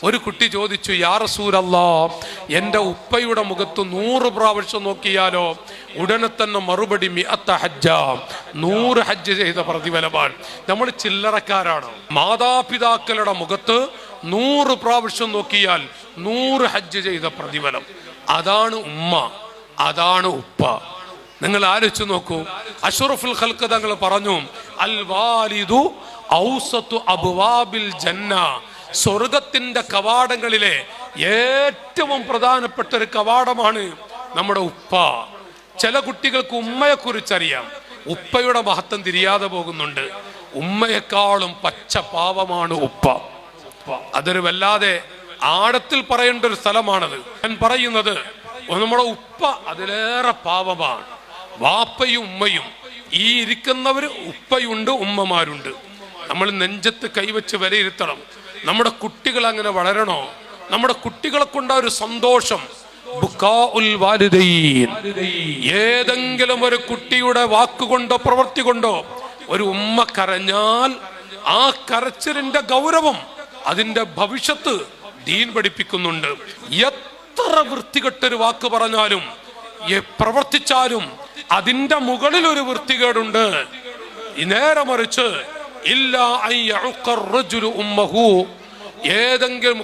ഒരു കുട്ടി ചോദിച്ചു, യാ റസൂലല്ലാഹ്, എൻ്റെ ഉപ്പയുടെ മുഖത്ത് 100 പ്രാവശ്യം നോക്കിയാലോ? ഉടനെ തന്നെ മറുപടി 100 ഹജ്ജ, 100 ഹജ്ജ് ചെയ്ത പ്രതിഫലമാണ്. നമ്മൾ ചില്ലറക്കാരാണ്. മാതാപിതാക്കളുടെ മുഖത്ത് 100 പ്രാവശ്യം നോക്കിയാൽ 100 ഹജ്ജ് ചെയ്ത പ്രതിഫലം. അതാണ് ഉമ്മ, അതാണ് ഉപ്പ. നിങ്ങൾ ആലോചിച്ച് നോക്കൂ. അഷ്റഫുൽ ഖൽഖ് തങ്ങൾ പറഞ്ഞു, അൽ വാലിദു ഔസതു അബ്വാബിൽ ജന്ന, സ്വർഗത്തിന്റെ കവാടങ്ങളിലെ ഏറ്റവും പ്രധാനപ്പെട്ട ഒരു കവാടമാണ് നമ്മുടെ ഉപ്പ. ചില കുട്ടികൾക്ക് ഉമ്മയെ കുറിച്ചറിയാം, ഉപ്പയുടെ മഹത്വം തിരിയാതെ പോകുന്നുണ്ട്. ഉമ്മയെക്കാളും പച്ച പാവമാണ് ഉപ്പ. അതൊരു വല്ലാതെ ആഴത്തിൽ പറയേണ്ട ഒരു സ്ഥലമാണത്. ഞാൻ പറയുന്നത്, നമ്മുടെ ഉപ്പ അതിലേറെ പാവമാണ്. വാപ്പയും ഉമ്മയും, ഈ ഇരിക്കുന്നവര് ഉപ്പയുണ്ട്, ഉമ്മമാരുണ്ട്. നമ്മൾ നെഞ്ചത്ത് കൈവച്ച് വിലയിരുത്തണം. നമ്മുടെ കുട്ടികൾ അങ്ങനെ വളരണോ? നമ്മുടെ കുട്ടികളെ കൊണ്ട് ഒരു സന്തോഷം. ഏതെങ്കിലും ഒരു കുട്ടിയുടെ വാക്കുകൊണ്ടോ പ്രവൃത്തി കൊണ്ടോ ഒരു ഉമ്മ കരഞ്ഞാൽ ആ കരച്ചിലിന്റെ ഗൗരവം, അതിന്റെ ഭവിഷ്യത്ത് ദീൻ പഠിപ്പിക്കുന്നുണ്ട്. എത്ര വൃത്തികെട്ടൊരു വാക്ക് പറഞ്ഞാലും പ്രവർത്തിച്ചാലും അതിന്റെ മുകളിൽ ഒരു വൃത്തികേടുണ്ട്. നേരെ മറിച്ച് ഏതെങ്കിലും